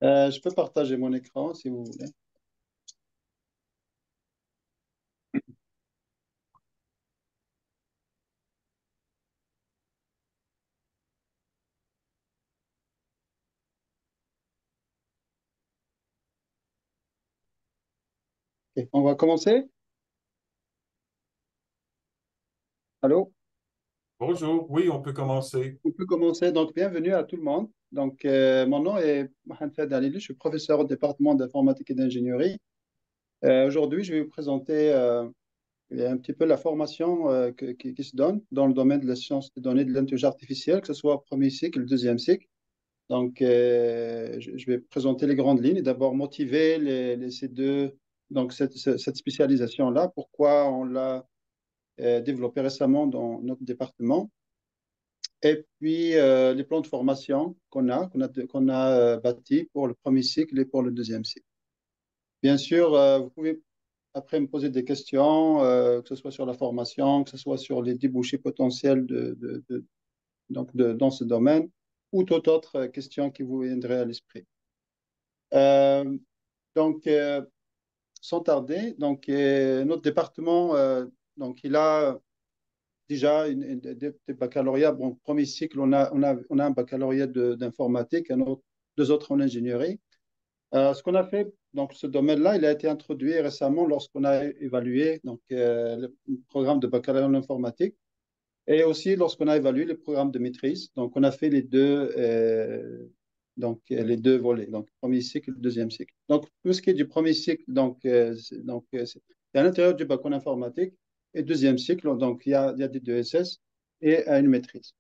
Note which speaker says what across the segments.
Speaker 1: Je peux partager mon écran si vous voulez. Ok, on va commencer. Allô?
Speaker 2: Bonjour, oui, on peut commencer.
Speaker 1: On peut commencer. Donc, bienvenue à tout le monde. Donc, mon nom est Mohamed Fed Alili. Je suis professeur au département d'informatique et d'ingénierie. Aujourd'hui, je vais vous présenter un petit peu la formation qui se donne dans le domaine de la science des données et de l'intelligence artificielle, que ce soit au premier cycle et le deuxième cycle. Donc, je vais présenter les grandes lignes et d'abord motiver ces deux, donc cette spécialisation-là, pourquoi on l'a développée récemment dans notre département. Et puis, les plans de formation qu'on a bâtis pour le premier cycle et pour le deuxième cycle. Bien sûr, vous pouvez après me poser des questions, que ce soit sur la formation, que ce soit sur les débouchés potentiels dans ce domaine, ou toute autre question qui vous viendrait à l'esprit. Euh, donc, sans tarder, donc, notre département, donc, il a déjà des baccalauréats. Bon, premier cycle, on a un baccalauréat d'informatique, deux autres en ingénierie. Ce qu'on a fait, donc ce domaine-là, il a été introduit récemment lorsqu'on a évalué le programme de baccalauréat en informatique et aussi lorsqu'on a évalué le programme de maîtrise. Donc, on a fait les deux volets, donc premier cycle, deuxième cycle. Donc, tout ce qui est du premier cycle, c'est à l'intérieur du bac en informatique et deuxième cycle, donc il y a des deux SS et une maîtrise.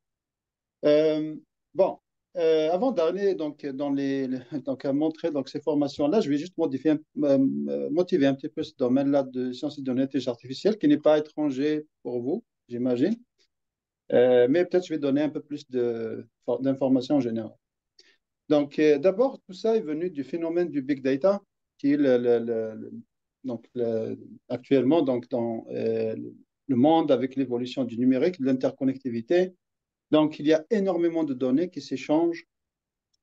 Speaker 1: Euh, bon, avant d'aller donc à montrer donc ces formations-là, je vais juste motiver un petit peu ce domaine-là de sciences et de l'intelligence artificielle qui n'est pas étranger pour vous, j'imagine. Mais peut-être je vais donner un peu plus d'informations en général. Donc, d'abord, tout ça est venu du phénomène du big data, qui est donc, actuellement donc, dans le monde avec l'évolution du numérique, de l'interconnectivité. Donc, il y a énormément de données qui s'échangent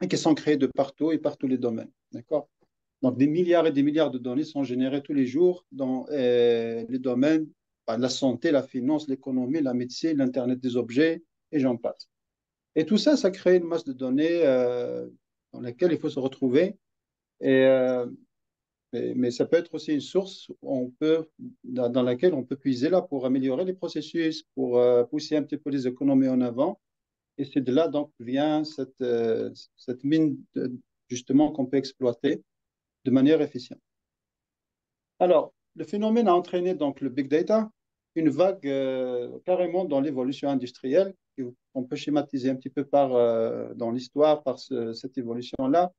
Speaker 1: et qui sont créées de partout et par tous les domaines. D'accord? Donc, des milliards et des milliards de données sont générées tous les jours dans les domaines, la santé, la finance, l'économie, la médecine, l'Internet des objets, et j'en passe. Et tout ça, ça crée une masse de données dans laquelle il faut se retrouver. Et, mais ça peut être aussi une source dans laquelle on peut puiser là pour améliorer les processus, pour pousser un petit peu les économies en avant. Et c'est de là donc vient cette mine justement qu'on peut exploiter de manière efficiente. Alors, le phénomène a entraîné donc le big data, une vague carrément dans l'évolution industrielle, qu'on peut schématiser un petit peu dans l'histoire par cette évolution-là.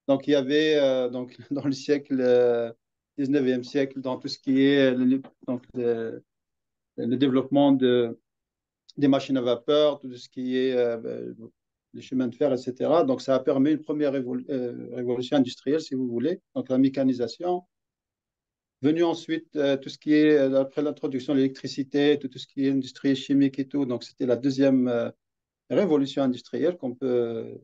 Speaker 1: Donc, il y avait dans le siècle 19e siècle, dans tout ce qui est le développement des machines à vapeur, tout ce qui est les chemins de fer, etc. Donc, ça a permis une première révolution industrielle, si vous voulez, donc la mécanisation. Venu ensuite tout ce qui est, après l'introduction de l'électricité, tout ce qui est industrie chimique et tout. Donc, c'était la deuxième révolution industrielle qu'on peut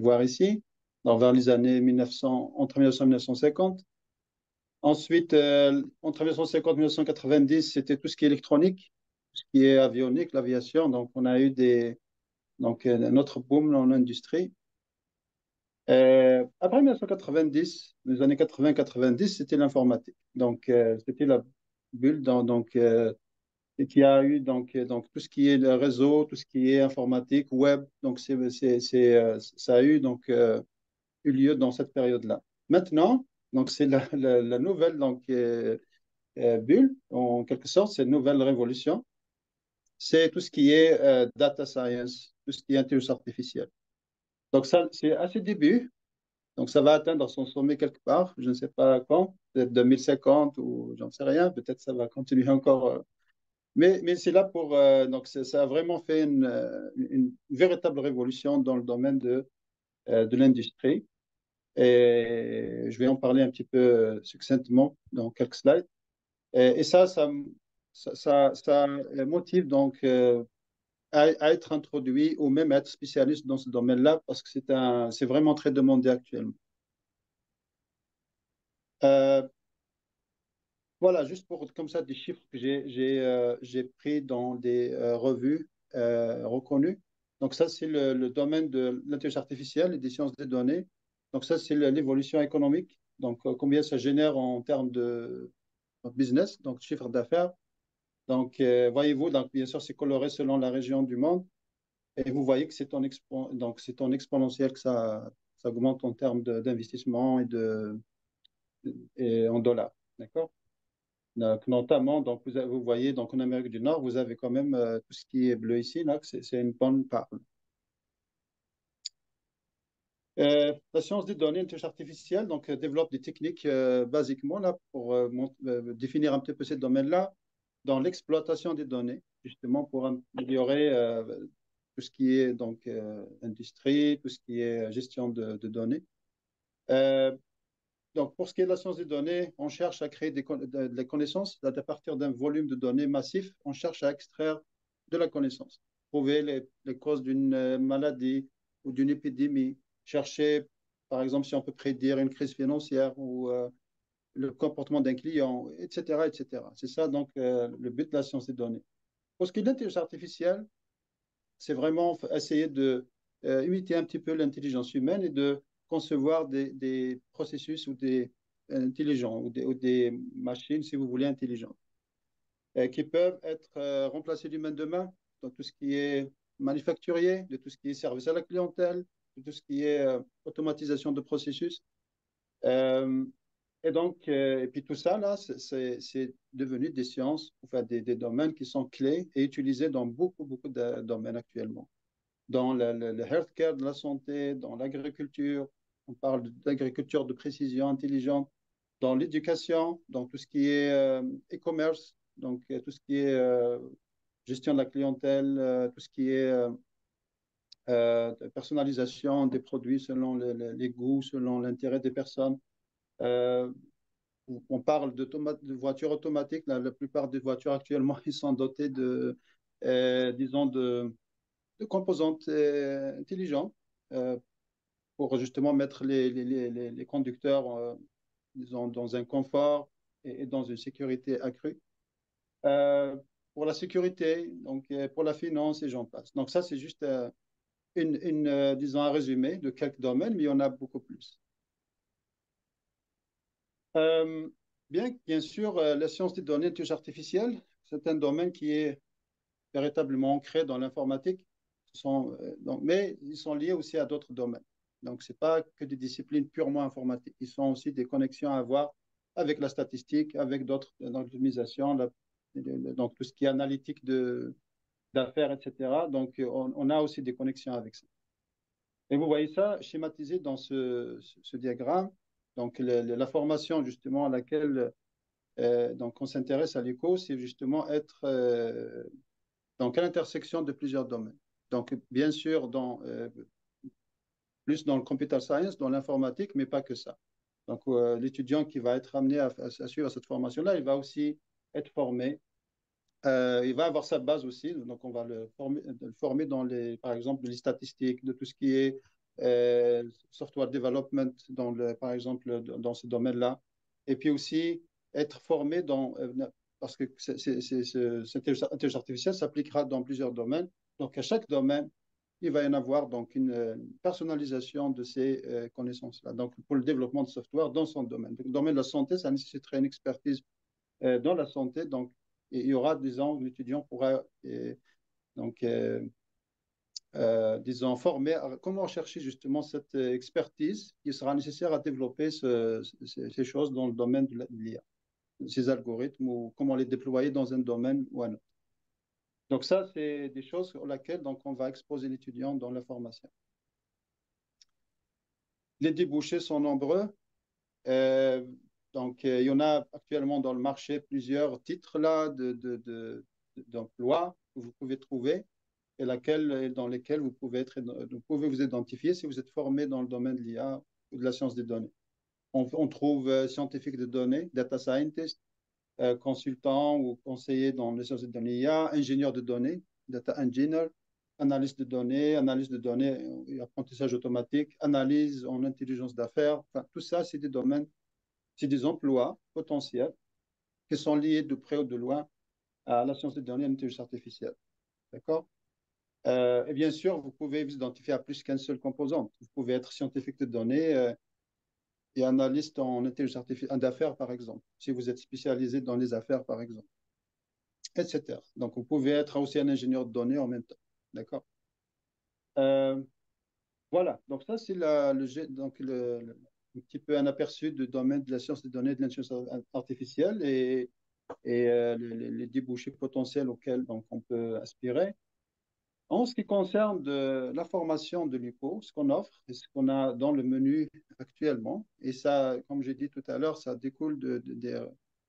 Speaker 1: voir ici, vers les années 1900, entre 1900 et 1950. Ensuite, entre 1950 et 1990, c'était tout ce qui est électronique, tout ce qui est avionique, l'aviation. Donc, on a eu notre boom dans l'industrie. Après 1990, les années 80-90, c'était l'informatique. Donc, c'était la bulle et qui a eu donc tout ce qui est le réseau, tout ce qui est informatique, web. Donc, ça a eu eu lieu dans cette période-là. Maintenant, donc c'est la nouvelle bulle, en quelque sorte, c'est une nouvelle révolution. C'est tout ce qui est data science, tout ce qui est intelligence artificielle. Donc, ça, c'est à ses débuts. Donc, ça va atteindre son sommet quelque part, je ne sais pas quand, peut-être 2050 ou j'en sais rien, peut-être ça va continuer encore. Mais c'est là donc, ça a vraiment fait une véritable révolution dans le domaine de l'industrie. Et je vais en parler un petit peu succinctement dans quelques slides. Et ça motive donc à être introduit ou même à être spécialiste dans ce domaine-là parce que c'est vraiment très demandé actuellement. Euh, voilà, juste pour comme ça des chiffres que j'ai pris dans des revues reconnues. Donc ça, c'est le domaine de l'intelligence artificielle et des sciences des données. Donc ça, c'est l'évolution économique. Donc combien ça génère en termes de business, donc chiffre d'affaires. Donc voyez-vous, donc bien sûr, c'est coloré selon la région du monde. Et vous voyez que donc c'est en exponentiel que ça augmente en termes d'investissement et en dollars. D'accord? Donc, notamment, donc vous voyez, donc en Amérique du Nord, vous avez quand même tout ce qui est bleu ici, là, c'est une bonne part. La science des données, l'intelligence artificielle, donc développe des techniques basiquement là pour définir un petit peu ces domaines-là dans l'exploitation des données, justement pour améliorer tout ce qui est donc industrie, tout ce qui est gestion de données. Euh, Donc, pour ce qui est de la science des données, on cherche à créer de la connaissance à partir d'un volume de données massif. On cherche à extraire de la connaissance, trouver les causes d'une maladie ou d'une épidémie, chercher, par exemple, si on peut prédire une crise financière ou le comportement d'un client, etc., etc. C'est ça, donc, le but de la science des données. Pour ce qui est de l'intelligence artificielle, c'est vraiment essayer de imiter un petit peu l'intelligence humaine et de concevoir des processus ou des intelligents ou des machines, si vous voulez, intelligentes, qui peuvent être remplacées du main demain dans tout ce qui est manufacturier, de tout ce qui est service à la clientèle, de tout ce qui est automatisation de processus. Euh, et puis tout ça, là, c'est devenu des sciences, enfin des domaines qui sont clés et utilisés dans beaucoup, beaucoup de domaines actuellement dans le healthcare, de la santé, dans l'agriculture. On parle d'agriculture de précision intelligente, dans l'éducation, dans tout ce qui est e-commerce, donc tout ce qui est gestion de la clientèle, tout ce qui est personnalisation des produits selon les goûts, selon l'intérêt des personnes. Euh, on parle de voitures automatiques. La plupart des voitures actuellement, ils sont dotées disons, de composantes intelligentes euh, pour justement mettre les conducteurs disons, dans un confort et dans une sécurité accrue. Euh, pour la sécurité, donc pour la finance et j'en passe. Donc ça, c'est juste disons, un résumé de quelques domaines, mais il y en a beaucoup plus. Euh, bien sûr, la science des données, l'intelligence artificielle, c'est un domaine qui est véritablement ancrés dans l'informatique, mais ils sont liés aussi à d'autres domaines. Donc, ce n'est pas que des disciplines purement informatiques. Ils sont aussi des connexions à avoir avec la statistique, avec d'autres, dans l'optimisation, donc tout ce qui est analytique d'affaires, etc. Donc, on a aussi des connexions avec ça. Et vous voyez ça schématisé dans ce diagramme. Donc, la formation justement à laquelle donc on s'intéresse à l'éco, c'est justement être donc à l'intersection de plusieurs domaines. Donc, bien sûr, plus dans le computer science, dans l'informatique, mais pas que ça. Donc, l'étudiant qui va être amené à suivre cette formation-là, il va aussi être formé. Il va avoir sa base aussi. Donc, on va le former dans par exemple, les statistiques, de tout ce qui est software development, par exemple, dans ce domaine-là. Et puis aussi être formé parce que cette intelligence artificielle s'appliquera dans plusieurs domaines. Donc, à chaque domaine, il va y en avoir donc une personnalisation de ces connaissances-là. Donc, pour le développement de software dans son domaine. Donc, le domaine de la santé, ça nécessiterait une expertise dans la santé. Donc, il y aura, disons, l'étudiant pourra donc, disons, former à comment chercher justement cette expertise qui sera nécessaire à développer ces choses dans le domaine de l'IA, ces algorithmes ou comment les déployer dans un domaine ou un autre. Donc ça, c'est des choses sur lesquelles donc, on va exposer l'étudiant dans la formation. Les débouchés sont nombreux. Euh, il y en a actuellement dans le marché plusieurs titres là d'emploi que vous pouvez trouver dans lesquels vous pouvez vous identifier si vous êtes formé dans le domaine de l'IA ou de la science des données. On trouve scientifique de données, data scientist, consultant ou conseiller dans les sciences des données IA, ingénieur de données, data engineer, analyse de données et apprentissage automatique, analyse en intelligence d'affaires. Enfin, tout ça, c'est des domaines, c'est des emplois potentiels qui sont liés de près ou de loin à la science des données et à l'intelligence artificielle. D'accord? Et bien sûr, vous pouvez vous identifier à plus qu'une seule composante. Vous pouvez être scientifique de données et analyste en intelligence artificielle d'affaires, par exemple, si vous êtes spécialisé dans les affaires, par exemple, etc. Donc, vous pouvez être aussi un ingénieur de données en même temps. D'accord? Euh, voilà. Donc, ça, c'est donc un petit peu un aperçu du domaine de la science des données et de l'intelligence artificielle et les débouchés potentiels auxquels donc, on peut aspirer. En ce qui concerne la formation de l'IPO, ce qu'on offre et ce qu'on a dans le menu actuellement, et ça, comme j'ai dit tout à l'heure, ça découle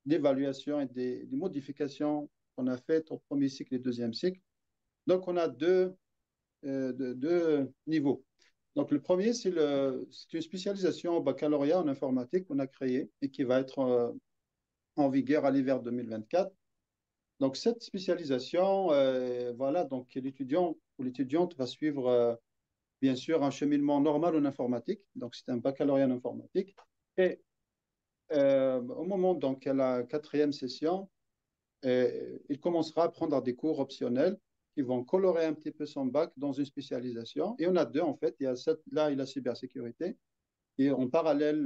Speaker 1: d'évaluations et des modifications qu'on a faites au premier cycle et deuxième cycle. Donc, on a deux niveaux. Donc, le premier, c'est une spécialisation au baccalauréat en informatique qu'on a créée et qui va être en vigueur à l'hiver 2024. Donc, cette spécialisation, voilà, donc l'étudiant ou l'étudiante va suivre, bien sûr, un cheminement normal en informatique. Donc, c'est un baccalauréat en informatique. Et au moment donc, à la quatrième session, il commencera à prendre des cours optionnels qui vont colorer un petit peu son bac dans une spécialisation. Et on a deux, en fait. Il y a là, il y a la cybersécurité. Et en parallèle,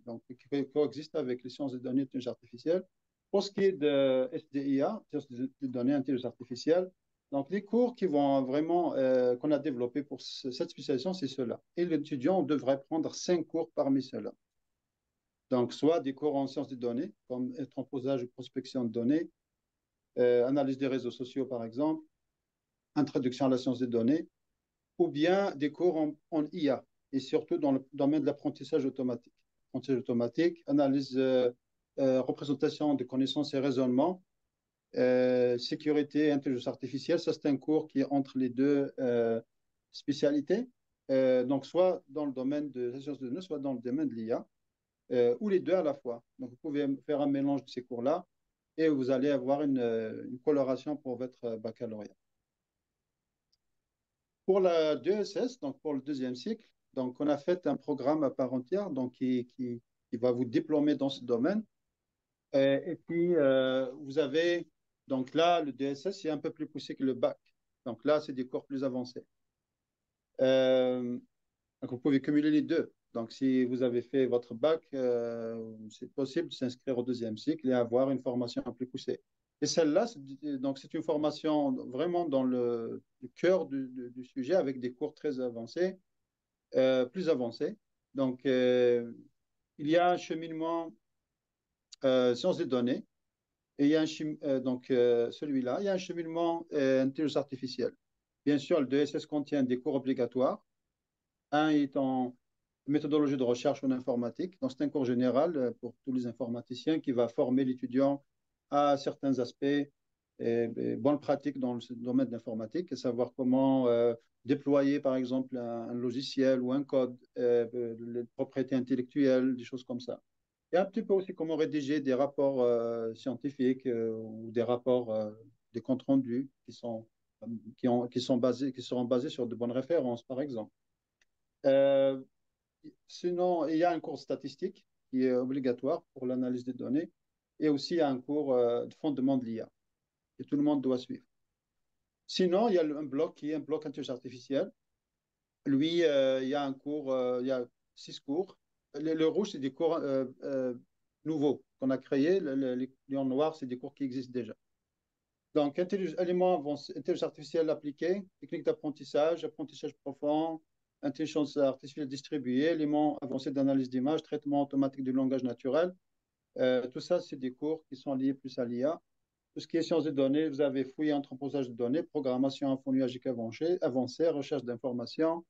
Speaker 1: donc, qui coexiste avec les sciences des données et l'intelligence artificielle. Pour ce qui est de SDIA, sciences des données et intelligence artificielle, donc les cours qui vont vraiment, qu'on a développés pour cette spécialisation, c'est cela. Et l'étudiant devrait prendre 5 cours parmi ceux-là. Donc, soit des cours en sciences des données, comme transposage ou prospection de données, analyse des réseaux sociaux, par exemple, introduction à la science des données, ou bien des cours en IA, et surtout dans le domaine de l'apprentissage automatique. Apprentissage automatique, analyse, représentation de connaissances et raisonnement, sécurité et intelligence artificielle. Ça, c'est un cours qui est entre les deux spécialités. Donc, soit dans le domaine de la science de données, soit dans le domaine de l'IA, ou les deux à la fois. Donc, vous pouvez faire un mélange de ces cours-là et vous allez avoir une coloration pour votre baccalauréat. Pour la 2SS, donc pour le deuxième cycle, donc on a fait un programme à part entière donc qui va vous diplômer dans ce domaine. Et puis, vous avez, donc là, le DSS, c'est un peu plus poussé que le bac. Donc là, c'est des cours plus avancés. Euh, donc vous pouvez cumuler les deux. Donc si vous avez fait votre bac, c'est possible de s'inscrire au deuxième cycle et avoir une formation plus poussée. Et celle-là, donc c'est une formation vraiment dans le cœur du sujet avec des cours très avancés, plus avancés. Donc il y a un cheminement sciences des données et il y a donc celui-là, il y a un cheminement intelligence artificielle. Bien sûr, le DSS contient des cours obligatoires. Un est en méthodologie de recherche en informatique. Donc, c'est un cours général pour tous les informaticiens qui va former l'étudiant à certains aspects et bonnes pratiques dans le domaine de l'informatique, et savoir comment déployer, par exemple, un logiciel ou un code, les propriétés intellectuelles, des choses comme ça. Et un petit peu aussi comment rédiger des rapports scientifiques ou des rapports, des comptes rendus qui seront basés sur de bonnes références, par exemple. Euh, Sinon, il y a un cours statistique qui est obligatoire pour l'analyse des données et aussi il y a un cours de fondement de l'IA que tout le monde doit suivre. Sinon, il y a un bloc qui est un bloc intelligence artificielle. Lui, il y a un cours, il y a 6 cours. Le rouge, c'est des cours nouveaux qu'on a créés. Les lions noirs, c'est des cours qui existent déjà. Donc, intelligence artificielle appliquée, technique d'apprentissage, apprentissage profond, intelligence artificielle distribuée, éléments avancés d'analyse d'image, traitement automatique du langage naturel. Tout ça, c'est des cours qui sont liés plus à l'IA. Tout ce qui est sciences de données, vous avez fouillé entreposage de données, programmation infonuagique avancée, recherche d'informations.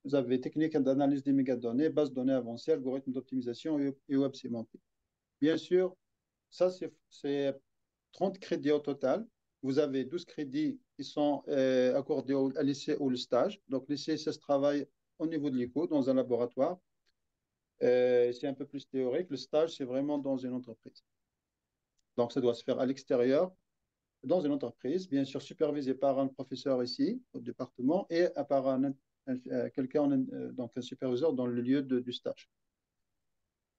Speaker 1: Vous avez technique d'analyse des mégadonnées, base de données avancées, algorithmes d'optimisation et web sémantique. Bien sûr, ça, c'est 30 crédits au total. Vous avez 12 crédits qui sont accordés à l'essai ou le stage. Donc, l'essai, ça se travaille au niveau de l'ICO, dans un laboratoire. C'est un peu plus théorique. Le stage, c'est vraiment dans une entreprise. Donc, ça doit se faire à l'extérieur. dans une entreprise, bien sûr supervisé par un professeur ici au département et par quelqu'un, donc un superviseur dans le lieu du stage.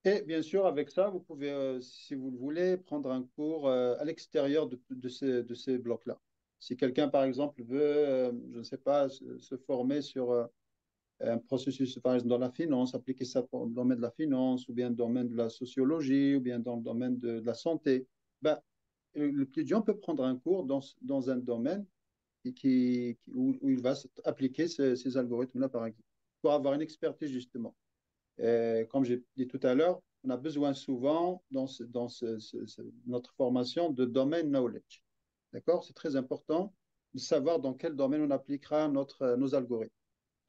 Speaker 1: Et bien sûr, avec ça, vous pouvez, si vous le voulez, prendre un cours à l'extérieur de ces blocs-là. Si quelqu'un, par exemple, veut, je ne sais pas, se former sur un processus, par exemple, dans la finance, appliquer ça dans le domaine de la finance, ou bien dans le domaine de la sociologie, ou bien dans le domaine de la santé, ben, l'étudiant peut prendre un cours dans un domaine où il va appliquer ces algorithmes-là, par exemple, pour avoir une expertise, justement. Comme j'ai dit tout à l'heure, on a besoin souvent dans notre formation de domaine knowledge. D'accord? C'est très important de savoir dans quel domaine on appliquera nos algorithmes.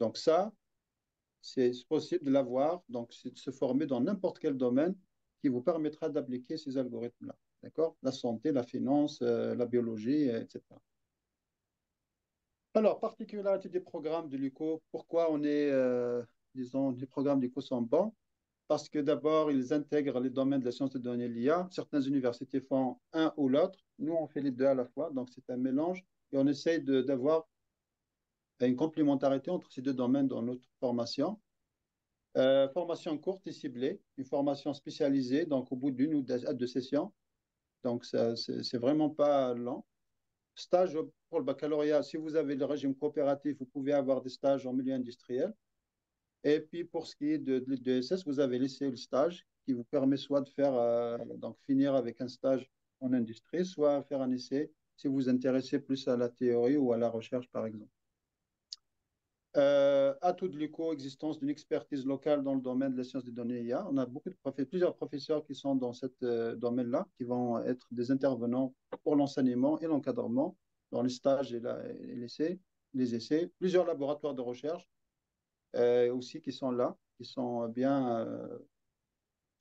Speaker 1: Donc ça, c'est possible de l'avoir, donc c'est de se former dans n'importe quel domaine qui vous permettra d'appliquer ces algorithmes-là. D'accord? La santé, la finance, la biologie, etc. Alors, particularité des programmes de l'UCO, pourquoi disons, les programmes de l'UCO sont bons? Parce que d'abord, ils intègrent les domaines de la science de données et l'IA. Certaines universités font un ou l'autre. Nous, on fait les deux à la fois. Donc, c'est un mélange. Et on essaye d'avoir une complémentarité entre ces deux domaines dans notre formation. Formation courte et ciblée, une formation spécialisée, donc au bout d'une ou deux sessions. Donc, c'est vraiment pas lent. Stage pour le baccalauréat, si vous avez le régime coopératif, vous pouvez avoir des stages en milieu industriel. Et puis, pour ce qui est de l'ESS, vous avez laissé le stage qui vous permet soit de faire, donc finir avec un stage en industrie, soit faire un essai si vous vous intéressez plus à la théorie ou à la recherche, par exemple. Atout de l'existence d'une expertise locale dans le domaine de la science des données IA. On a plusieurs professeurs qui sont dans ce domaine-là, qui vont être des intervenants pour l'enseignement et l'encadrement dans les stages et les essais. Plusieurs laboratoires de recherche aussi qui sont là, qui sont bien,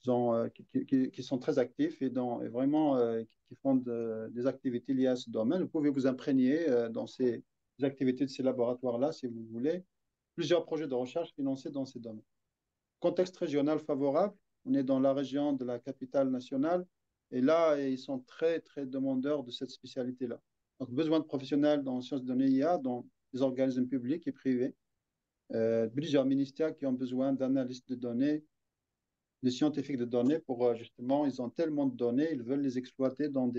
Speaker 1: qui sont très actifs et vraiment qui font des activités liées à ce domaine. Vous pouvez vous imprégner dans ces activités de ces laboratoires-là, si vous voulez. Plusieurs projets de recherche financés dans ces domaines. Contexte régional favorable, on est dans la région de la capitale nationale, et là, ils sont très, très demandeurs de cette spécialité-là. Donc, besoin de professionnels dans les sciences de données IA, dans les organismes publics et privés, plusieurs ministères qui ont besoin d'analystes de données, de scientifiques de données pour justement, ils ont tellement de données, ils veulent les exploiter donc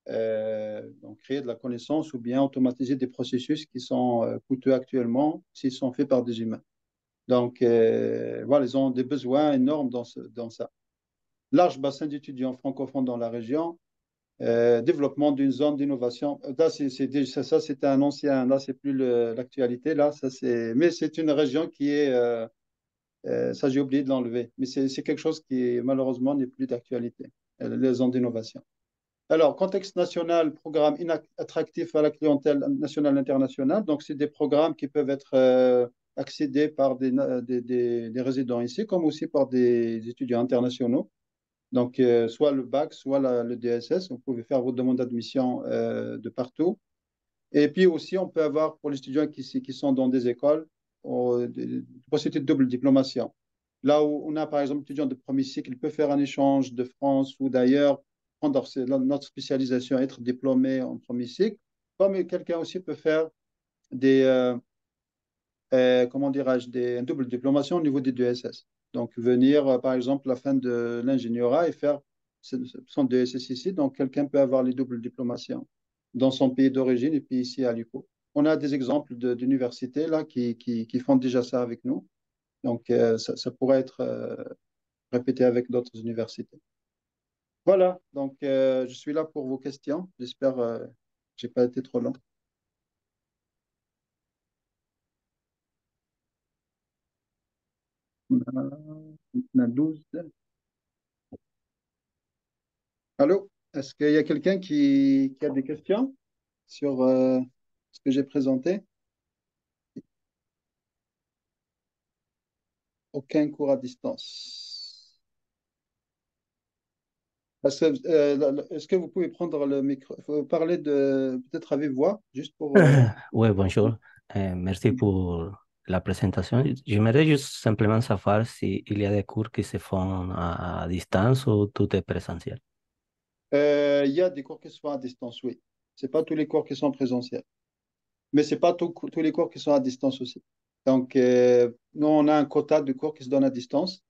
Speaker 1: créer de la connaissance ou bien automatiser des processus qui sont coûteux actuellement s'ils sont faits par des humains. Donc, voilà, ils ont des besoins énormes dans ça. Large bassin d'étudiants francophones dans la région, développement d'une zone d'innovation. Là, ça, c'est un ancien, là, c'est plus l'actualité, là, mais c'est une région qui est, ça j'ai oublié de l'enlever, mais c'est quelque chose qui malheureusement n'est plus d'actualité, les zones d'innovation. Alors, contexte national, programme attractif à la clientèle nationale et internationale. Donc, c'est des programmes qui peuvent être accédés par des résidents ici, comme aussi par des étudiants internationaux. Donc, soit le bac, soit le DSS. Vous pouvez faire vos demandes d'admission de partout. Et puis aussi, on peut avoir pour les étudiants qui sont dans des écoles, des possibilités de double diplomation. Là où on a, par exemple, un étudiant de premier cycle, il peut faire un échange de France ou d'ailleurs, prendre notre spécialisation, être diplômé en premier cycle, comme quelqu'un aussi peut faire des, comment dirais-je, une double diplomation au niveau des deux SS. Donc, venir, par exemple, à la fin de l'ingénierat et faire son DSS ici. Donc, quelqu'un peut avoir les doubles diplomations dans son pays d'origine et puis ici à l'UCO. On a des exemples d'universités là qui font déjà ça avec nous. Donc, ça pourrait être répété avec d'autres universités. Voilà, donc je suis là pour vos questions. J'espère que je n'ai pas été trop long. On a 12. Allô? Est-ce qu'il y a quelqu'un qui a des questions sur ce que j'ai présenté? Aucun cours à distance. Est-ce que vous pouvez prendre le micro? Faut parler peut-être à vive voix, juste pour.
Speaker 3: Oui, bonjour. Merci pour la présentation. J'aimerais juste simplement savoir s'il y a des cours qui se font à distance ou tout est présentiel.
Speaker 1: Il y a des cours qui se font à distance, oui. C'est pas tous les cours qui sont présentiels. Mais c'est pas tous les cours qui sont à distance aussi. Donc, nous, on a un quota de cours qui se donne à distance,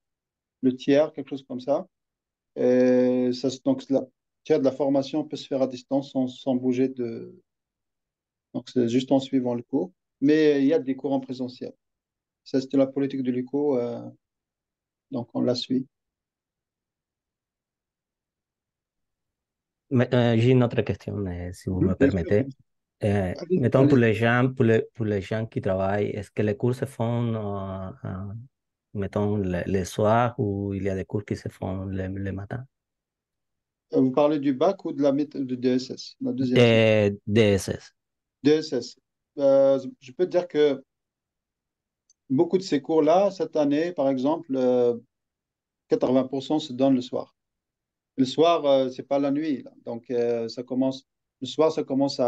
Speaker 1: le tiers, quelque chose comme ça. Donc, le tiers de la formation peut se faire à distance sans bouger de. Donc, c'est juste en suivant le cours. Mais il y a des cours en présentiel. Ça, c'était la politique de l'UCO, donc on la suit.
Speaker 3: J'ai une autre question, si vous me
Speaker 1: Bien sûr.
Speaker 3: permettez.
Speaker 1: Allez,
Speaker 3: Mettons
Speaker 1: allez.
Speaker 3: pour les gens qui travaillent, est-ce que les cours se font, mettons, le soir ou il y a des cours qui se font le matin?
Speaker 1: Vous parlez du bac ou de la de DSS, la deuxième cycle?
Speaker 3: DSS.
Speaker 1: DSS. Je peux te dire que beaucoup de ces cours-là, cette année, par exemple, 80% se donnent le soir. Le soir, c'est pas la nuit, là. Donc, le soir, ça commence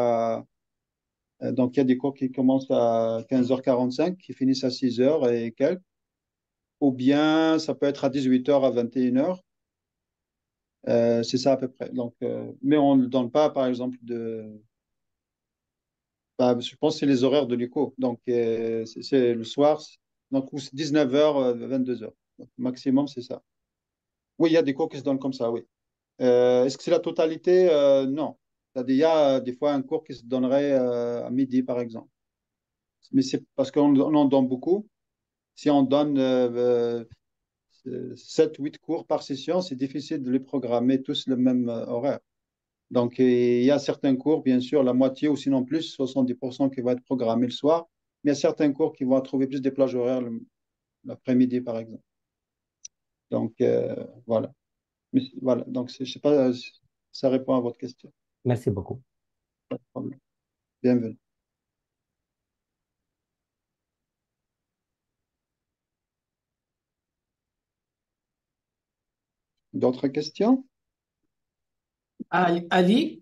Speaker 1: donc, il y a des cours qui commencent à 15h45, qui finissent à 6h et quelques. Ou bien, ça peut être à 18h à 21h. C'est ça à peu près. Donc, mais on ne donne pas, par exemple, bah, je pense que c'est les horaires de l'UCO. Donc, c'est le soir, donc 19h, 22h. Donc, maximum, c'est ça. Oui, il y a des cours qui se donnent comme ça, oui. Est-ce que c'est la totalité? Non. Il y a des fois un cours qui se donnerait à midi, par exemple. Mais c'est parce qu'on en donne beaucoup. Si on donne 7 8 cours par session, c'est difficile de les programmer tous le même horaire. Donc, il y a certains cours, bien sûr, la moitié ou sinon plus, 70% qui vont être programmés le soir. Mais il y a certains cours qui vont trouver plus des plages horaires l'après-midi, par exemple. Donc, voilà. Mais, voilà. Donc, je ne sais pas si ça répond à votre question.
Speaker 3: Merci beaucoup.
Speaker 1: Pas de problème. Bienvenue. D'autres questions?
Speaker 4: Ali,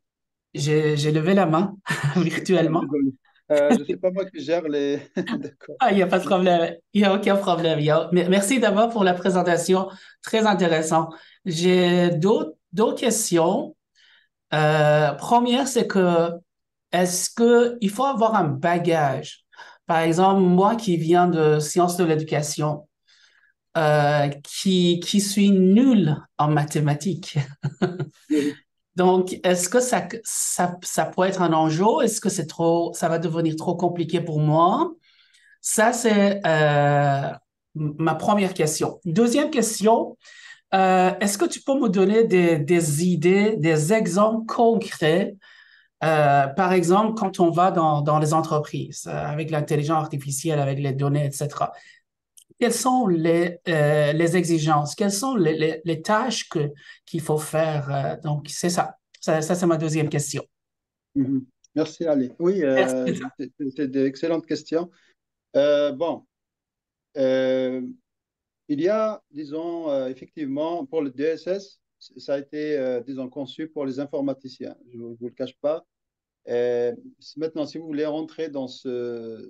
Speaker 4: j'ai levé la main
Speaker 1: Ah,
Speaker 4: virtuellement.
Speaker 1: désolé. Je sais pas moi qui gère les. D'accord.
Speaker 4: Ah, il n'y a pas de problème. Il n'y a aucun problème. Merci d'abord pour la présentation. Très intéressant. J'ai d'autres questions. Première, c'est que est-ce que il faut avoir un bagage? Par exemple, moi qui viens de sciences de l'éducation, qui suis nul en mathématiques.
Speaker 1: Oui.
Speaker 4: Donc, est-ce que ça peut être un enjeu? Est-ce que ça va devenir trop compliqué pour moi? Ça, c'est ma première question. Deuxième question, est-ce que tu peux me donner des idées, des exemples concrets, par exemple, quand on va dans les entreprises, avec l'intelligence artificielle, avec les données, etc. Quelles sont les exigences? Quelles sont les tâches qu'il faut faire? Donc, c'est ça. Ça, c'est ma deuxième question.
Speaker 1: Mhm. Merci, Ali. Oui,
Speaker 4: Merci.
Speaker 1: c'est d'excellentes questions. Bon, euh, il y a, disons, effectivement, pour le DSS, ça a été, disons, conçu pour les informaticiens. Je ne vous le cache pas. Maintenant, si vous voulez rentrer dans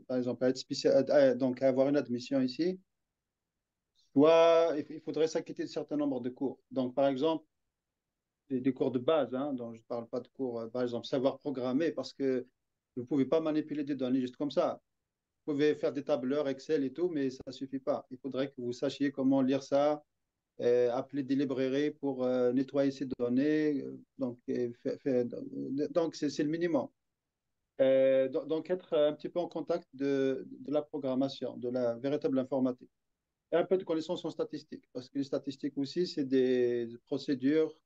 Speaker 1: par exemple, être donc avoir une admission ici, soit il faudrait s'acquitter de certain nombre de cours. Donc, par exemple, des cours de base, hein, dont je ne parle pas de cours, par exemple, savoir programmer, parce que vous ne pouvez pas manipuler des données juste comme ça. Vous pouvez faire des tableurs Excel et tout, mais ça ne suffit pas. Il faudrait que vous sachiez comment lire ça, appeler des librairies pour nettoyer ces données. Donc, c'est le minimum. Donc, être un petit peu en contact de la programmation, de la véritable informatique. Et un peu de connaissances en statistiques, parce que les statistiques aussi, c'est des procédures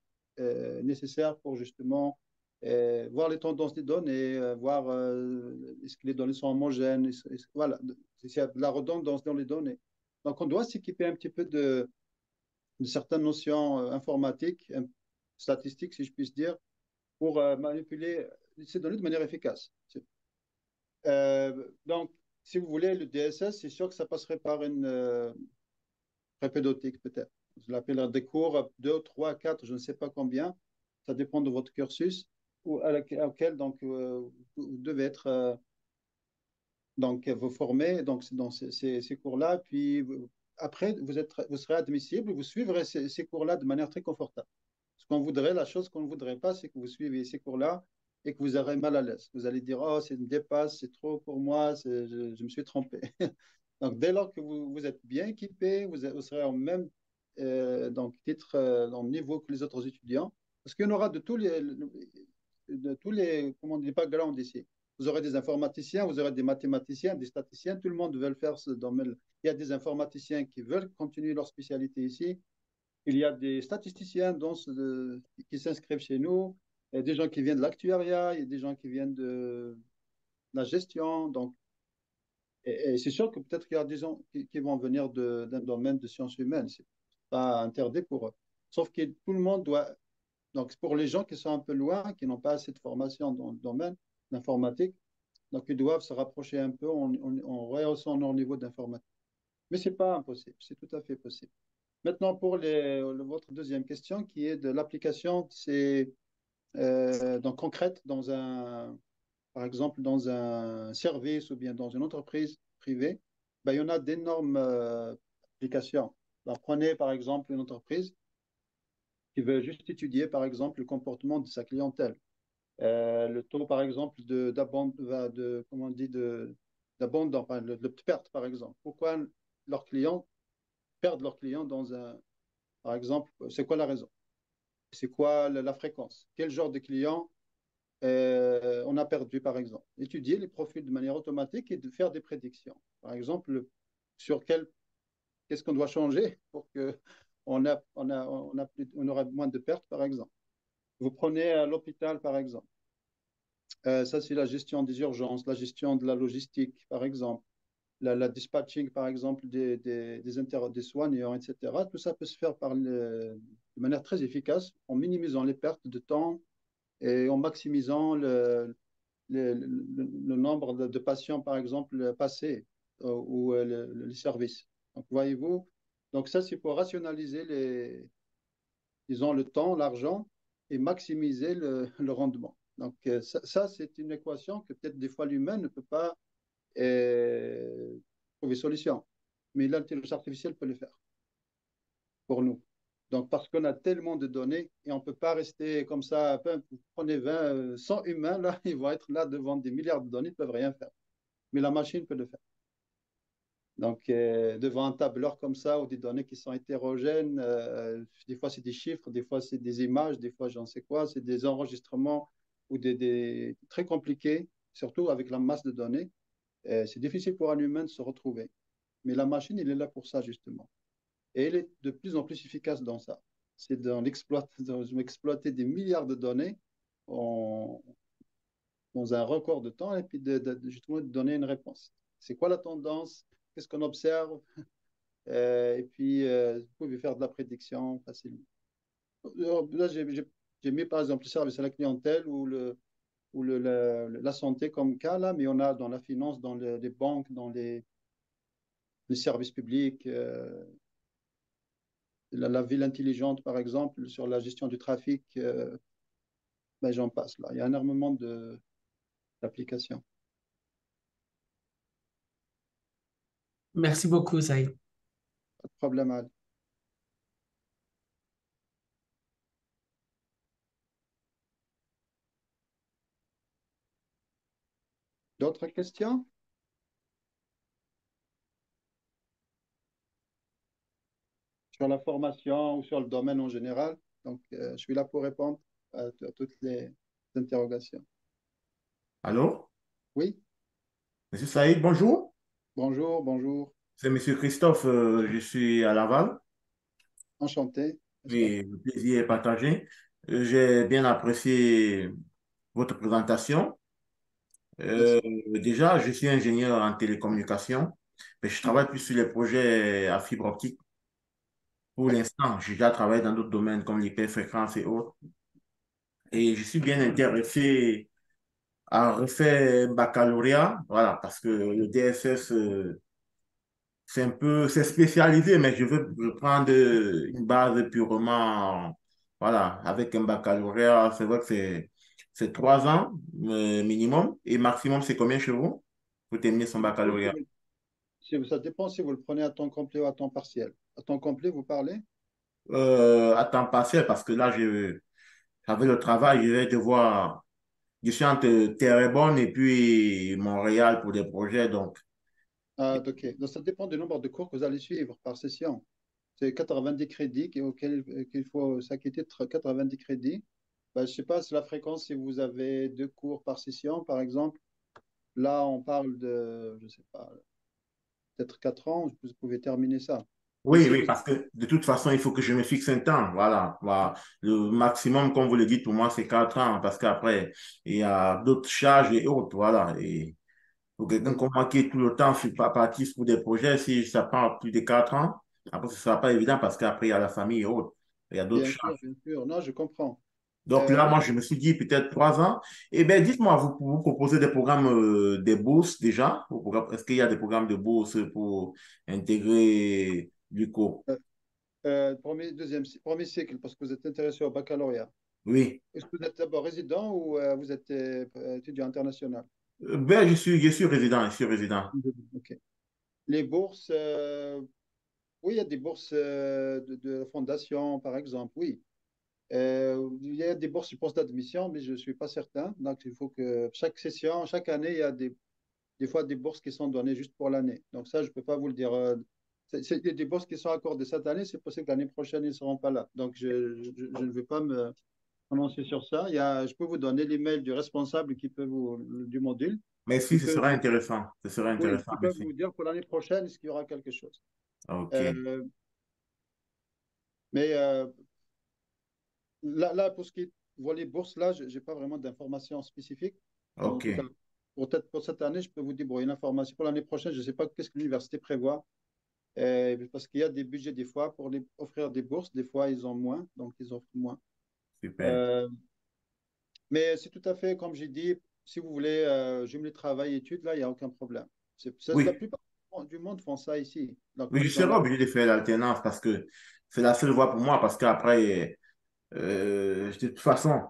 Speaker 1: nécessaires pour justement voir les tendances des données, voir est-ce que les données sont homogènes, voilà, s'il y a de la redondance dans les données. Donc, on doit s'équiper un petit peu de certaines notions informatiques, statistiques, si je puis dire, pour manipuler ces données de manière efficace. Donc, si vous voulez, le DSS, c'est sûr que ça passerait par une prépédeutique, peut-être. Je l'appelle des cours 2, 3, 4, je ne sais pas combien. Ça dépend de votre cursus auquel donc, vous devez être donc, vous former donc, dans ces cours-là. Puis après, vous serez admissible, vous suivrez ces cours-là de manière très confortable. Ce qu'on voudrait, la chose qu'on ne voudrait pas, c'est que vous suivez ces cours-là et que vous aurez mal à l'aise. Vous allez dire, oh, c'est une dépasse, c'est trop pour moi, je me suis trompé. Donc, dès lors que vous êtes bien équipé, vous serez au même donc, titre, dans le niveau que les autres étudiants, parce qu'il y en aura de tous les comment on dit, backgrounds ici. Vous aurez des informaticiens, vous aurez des mathématiciens, des statisticiens, tout le monde veut faire ce domaine. Il y a des informaticiens qui veulent continuer leur spécialité ici. Il y a des statisticiens qui s'inscrivent chez nous, il y a des gens qui viennent de l'actuariat, il y a des gens qui viennent de la gestion. Donc, et c'est sûr que peut-être qu'il y a des gens qui vont venir d'un domaine de sciences humaines. C'est pas interdit pour eux. Sauf que tout le monde doit. Donc, pour les gens qui sont un peu loin, qui n'ont pas assez de formation dans le domaine d'informatique, donc ils doivent se rapprocher un peu en rehaussant leur niveau d'informatique. Mais ce n'est pas impossible, c'est tout à fait possible. Maintenant, pour votre deuxième question, qui est de l'application, c'est donc concrète par exemple, dans un service ou bien dans une entreprise privée, ben, il y en a d'énormes applications. Ben, prenez par exemple une entreprise qui veut juste étudier, par exemple, le comportement de sa clientèle. Le taux, par exemple, comment on dit, d'abandon, enfin, de perte, par exemple. Pourquoi leurs clients perdent leurs clients par exemple, c'est quoi la raison? C'est quoi la fréquence? Quel genre de client on a perdu, par exemple? Étudier les profils de manière automatique et de faire des prédictions. Par exemple, sur qu'est-ce qu'on doit changer pour que on aura moins de pertes, par exemple. Vous prenez à l'hôpital, par exemple. Ça, c'est la gestion des urgences, la gestion de la logistique, par exemple, la dispatching, par exemple, des soignants, etc. Tout ça peut se faire de manière très efficace en minimisant les pertes de temps et en maximisant le nombre de patients, par exemple, passés ou les services. Donc, voyez-vous, donc ça, c'est pour rationaliser disons, le temps, l'argent et maximiser le rendement. Donc, ça c'est une équation que peut-être des fois l'humain ne peut pas trouver solution. Mais l'intelligence artificielle peut le faire pour nous. Donc, parce qu'on a tellement de données et on ne peut pas rester comme ça. Vous prenez 20, 100 humains, là, ils vont être là devant des milliards de données, ils ne peuvent rien faire. Mais la machine peut le faire. Donc, devant un tableur comme ça, ou des données qui sont hétérogènes, des fois c'est des chiffres, des fois c'est des images, des fois j'en sais quoi, c'est des enregistrements ou très compliqués, surtout avec la masse de données. C'est difficile pour un humain de se retrouver. Mais la machine, elle est là pour ça, justement. Et elle est de plus en plus efficace dans ça. C'est exploiter des milliards de données en, dans un record de temps et puis justement de donner une réponse. C'est quoi la tendance? Qu'est-ce qu'on observe? Et puis, vous pouvez faire de la prédiction facilement. Là, j'ai mis par exemple le service à la clientèle ou la santé comme cas, là, mais on a dans la finance, dans les banques, dans les services publics, la ville intelligente, par exemple, sur la gestion du trafic, ben, j'en passe là. Il y a énormément d'applications.
Speaker 4: Merci beaucoup, Saïd.
Speaker 1: Pas de problème. D'autres questions sur la formation ou sur le domaine en général? Donc, je suis là pour répondre à toutes les interrogations.
Speaker 5: Allô?
Speaker 1: Oui,
Speaker 5: Monsieur Saïd, bonjour.
Speaker 1: bonjour, bonjour.
Speaker 5: C'est Monsieur Christophe, je suis à Laval.
Speaker 1: Enchanté, n'est-ce pas?
Speaker 5: Oui, le plaisir est partagé. J'ai bien apprécié votre présentation. Euh,
Speaker 1: Merci.
Speaker 5: Déjà, je suis ingénieur en télécommunication, mais je travaille plus sur les projets à fibre optique. Pour l'instant, j'ai déjà travaillé dans d'autres domaines comme l'hyperfréquence et autres. Et je suis bien intéressé à refaire un baccalauréat, voilà, parce que le DSS, c'est spécialisé, mais je veux prendre une base purement, voilà, avec un baccalauréat. C'est vrai que c'est 3 ans minimum et maximum, c'est combien chez vous pour terminer son baccalauréat?
Speaker 1: Ça dépend si vous le prenez à temps complet ou à temps partiel. À temps complet, vous parlez?
Speaker 5: À temps partiel, parce que là, avec le travail, je vais devoir Je suis entre Terrebonne et puis Montréal pour des projets. Donc,
Speaker 1: Ah, ok. Donc, ça dépend du nombre de cours que vous allez suivre par session. C'est 90 crédits auxquels qu'il faut s'acquitter de 90 crédits. Ben, je ne sais pas si la fréquence, si vous avez 2 cours par session, par exemple. Là, on parle de, je ne sais pas, peut-être 4 ans, vous pouvez terminer ça. Mais
Speaker 5: oui,
Speaker 1: si
Speaker 5: oui,
Speaker 1: vous...
Speaker 5: parce que de toute façon, il faut que je me fixe un temps. Voilà, voilà. Le maximum, comme vous le dites, pour moi, c'est 4 ans, parce qu'après, il y a d'autres charges et autres. Voilà. Et pour quelqu'un qui a manqué tout le temps, je suis pas parti pour des projets, si ça prend plus de 4 ans, après, ce ne sera pas évident parce qu'après, il y a la famille et autres. Il y a d'autres
Speaker 1: Bien sûr,
Speaker 5: charges.
Speaker 1: bien sûr. Non, je comprends.
Speaker 5: Donc là,
Speaker 1: Moi,
Speaker 5: moi, je me suis dit peut-être 3 ans. Eh bien, dites-moi, vous proposez des programmes, des bourses déjà? Est-ce qu'il y a des programmes de bourse pour intégrer l'UCO?
Speaker 1: premier cycle, parce que vous êtes intéressé au baccalauréat.
Speaker 5: Oui.
Speaker 1: Est-ce que vous êtes d'abord résident ou vous êtes étudiant international?
Speaker 5: Ben, je suis résident, je suis résident.
Speaker 1: Ok. Les bourses, oui, il y a des bourses de fondation, par exemple, oui. Il y a des bourses, je pense, d'admission, mais je ne suis pas certain. Donc, il faut que chaque session, chaque année, il y a des fois des bourses qui sont données juste pour l'année. Donc, ça, je ne peux pas vous le dire. C'est des bourses qui sont accordées cette année, c'est possible que l'année prochaine, ils ne seront pas là. Donc, je ne vais pas me prononcer sur ça. Je peux vous donner l'email du responsable du module.
Speaker 5: Merci,
Speaker 1: Il
Speaker 5: ce
Speaker 1: peut,
Speaker 5: sera intéressant. Ce sera
Speaker 1: oui,
Speaker 5: intéressant,
Speaker 1: il peut
Speaker 5: merci.
Speaker 1: vous dire pour l'année prochaine, est-ce qu'il y aura quelque chose.
Speaker 5: OK,
Speaker 1: Euh, mais là, pour ce qui est pour les bourses, là, je n'ai pas vraiment d'informations spécifiques. En tout cas,
Speaker 5: OK.
Speaker 1: peut-être pour cette année, je peux vous débrouiller une information. Pour l'année prochaine, je ne sais pas qu'est-ce que l'université prévoit. Parce qu'il y a des budgets des fois pour offrir des bourses. Des fois, ils ont moins, donc ils offrent moins.
Speaker 5: Super.
Speaker 1: Euh, mais c'est tout à fait, comme j'ai dit, si vous voulez jumeler travail et études, là, il n'y a aucun problème. La
Speaker 5: Oui,
Speaker 1: plupart du monde font ça ici. Donc,
Speaker 5: oui, je
Speaker 1: dans
Speaker 5: serai obligé de faire l'alternance parce que c'est la seule voie pour moi. Parce qu'après, de toute façon,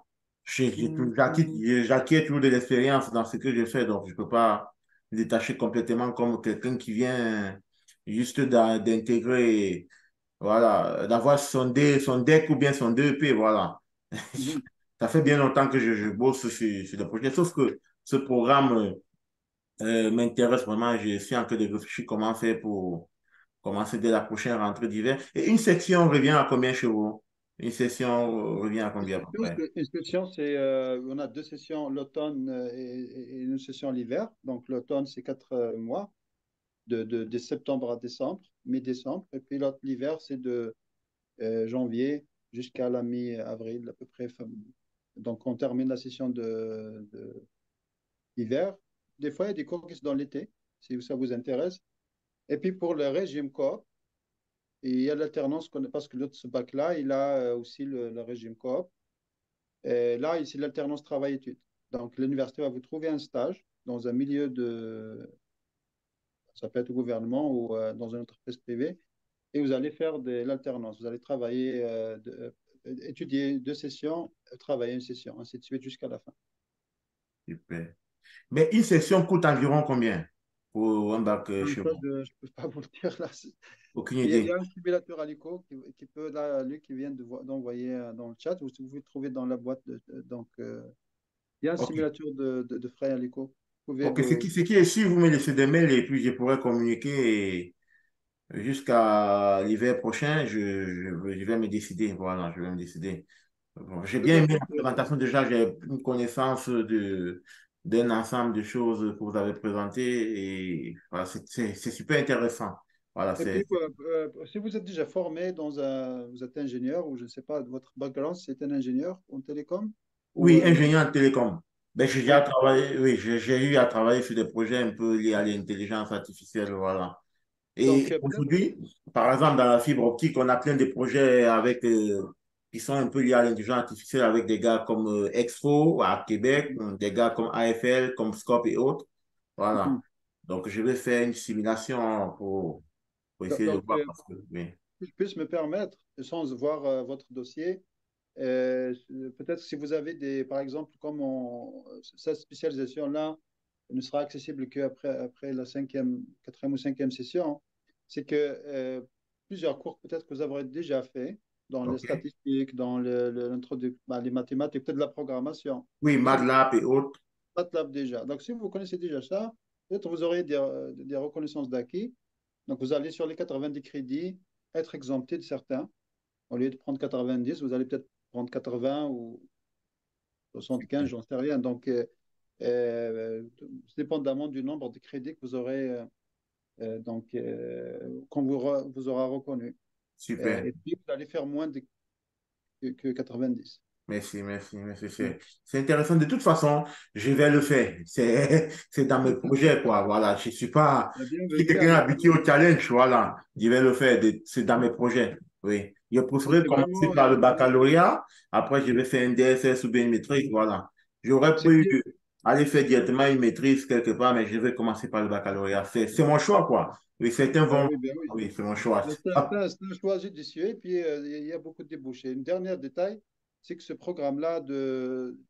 Speaker 5: j'acquiers toujours de l'expérience dans ce que je fais. Donc, je ne peux pas me détacher complètement comme quelqu'un qui vient juste d'intégrer, voilà, d'avoir son deck ou bien son 2P. Voilà.
Speaker 1: Mhm.
Speaker 5: Ça fait bien longtemps que je bosse sur le projet. Sauf que ce programme m'intéresse vraiment. Je suis en train de réfléchir comment faire pour commencer dès la prochaine rentrée d'hiver. Et une section revient à combien chez vous? Une session revient à combien à peu près?
Speaker 1: Une session, on a 2 sessions, l'automne et une session l'hiver. Donc, l'automne, c'est 4 mois, de septembre à décembre, mi-décembre. Et puis, l'hiver, c'est de janvier jusqu'à la mi-avril, à peu près. Donc, on termine la session d'hiver. Des fois, il y a des cours qui se donnent l'été, si ça vous intéresse. Et puis, pour le régime coop, il y a l'alternance, parce que l'autre, ce bac-là, il a aussi le régime coop. Et là, ici, l'alternance travail-études. Donc, l'université va vous trouver un stage dans un milieu ça peut être au gouvernement ou dans une entreprise privée, et vous allez faire de l'alternance. Vous allez travailler, étudier 2 sessions, travailler une session, ainsi de suite jusqu'à la fin.
Speaker 5: Super. Mais une session coûte environ combien pour un bac chez
Speaker 1: Ça,
Speaker 5: vous?
Speaker 1: je ne peux pas vous le dire là.
Speaker 5: Aucune
Speaker 1: Il y
Speaker 5: idée.
Speaker 1: a un simulateur à l'ICO qui peut, là, lui qui vient d'envoyer dans le chat, vous pouvez le trouver dans la boîte. Donc, il y a un
Speaker 5: OK.
Speaker 1: simulateur de frais à l'ICO. Vous pouvez
Speaker 5: OK. Ce
Speaker 1: vous,
Speaker 5: qui, ce qui est sûr, vous me laissez des mails et puis je pourrai communiquer et jusqu'à l'hiver prochain, je vais me décider. Voilà, je vais me décider. Bon, j'ai
Speaker 1: Tout
Speaker 5: bien
Speaker 1: à
Speaker 5: aimé
Speaker 1: fait.
Speaker 5: la présentation. Déjà, j'ai une connaissance d'un ensemble de choses que vous avez présentées et voilà, c'est super intéressant. Voilà,
Speaker 1: Et puis, si vous êtes déjà formé vous êtes ingénieur ou je ne sais pas, votre background, c'est un ingénieur en télécom ou
Speaker 5: oui, ingénieur en télécom. Ben, j'ai déjà
Speaker 1: oui,
Speaker 5: travaillé, oui, j'ai eu à travailler sur des projets un peu liés à l'intelligence artificielle, voilà.
Speaker 1: donc
Speaker 5: Et aujourd'hui, par exemple, dans la fibre optique, on a plein de projets qui sont un peu liés à l'intelligence artificielle avec des gars comme Expo à Québec, des gars comme AFL, comme Scope et autres. Voilà.
Speaker 1: mhm.
Speaker 5: Donc, je vais faire une simulation pour essayer de
Speaker 1: Donc,
Speaker 5: voir parce que, oui.
Speaker 1: si je puisse me permettre, sans voir votre dossier, peut-être si vous avez par exemple, cette spécialisation-là ne sera accessible qu'après la quatrième ou cinquième session, c'est que plusieurs cours peut-être que vous avez déjà fait. dans les
Speaker 5: OK.
Speaker 1: statistiques, dans les mathématiques, peut-être la programmation.
Speaker 5: Oui,
Speaker 1: Si vous
Speaker 5: MATLAB et autres.
Speaker 1: MATLAB déjà. Donc, si vous connaissez déjà ça, peut-être vous aurez des reconnaissances d'acquis. Donc, vous allez sur les 90 crédits être exempté de certains. Au lieu de prendre 90, vous allez peut-être prendre 80 ou 75, j'en sais rien. Donc, dépendamment du nombre de crédits que vous aurez, qu'on vous aura reconnu.
Speaker 5: Super.
Speaker 1: Et puis, vous allez faire moins que 90.
Speaker 5: Merci, merci, merci. C'est intéressant. De toute façon, je vais le faire. C'est dans mes projets, quoi. Voilà. Je suis pas, je suis
Speaker 1: Bienvenue,
Speaker 5: quelqu'un
Speaker 1: allez.
Speaker 5: habitué au challenge. Voilà. Je vais le faire. C'est dans mes projets. Oui. Je préférerais
Speaker 1: C'est
Speaker 5: commencer
Speaker 1: vraiment,
Speaker 5: par le baccalauréat. Après, je vais faire un DSS ou bien une maîtrise. Voilà. J'aurais
Speaker 1: c'est
Speaker 5: pu
Speaker 1: bien.
Speaker 5: aller faire directement une maîtrise quelque part, mais je vais commencer par le baccalauréat. C'est mon choix, quoi. Oui, certains
Speaker 1: Ben
Speaker 5: vont.
Speaker 1: oui, ben oui.
Speaker 5: Oui, c'est mon choix.
Speaker 1: Mais
Speaker 5: Ah,
Speaker 1: c'est un choix judicieux et puis il y a beaucoup de débouchés. Une dernière détail, c'est que ce programme-là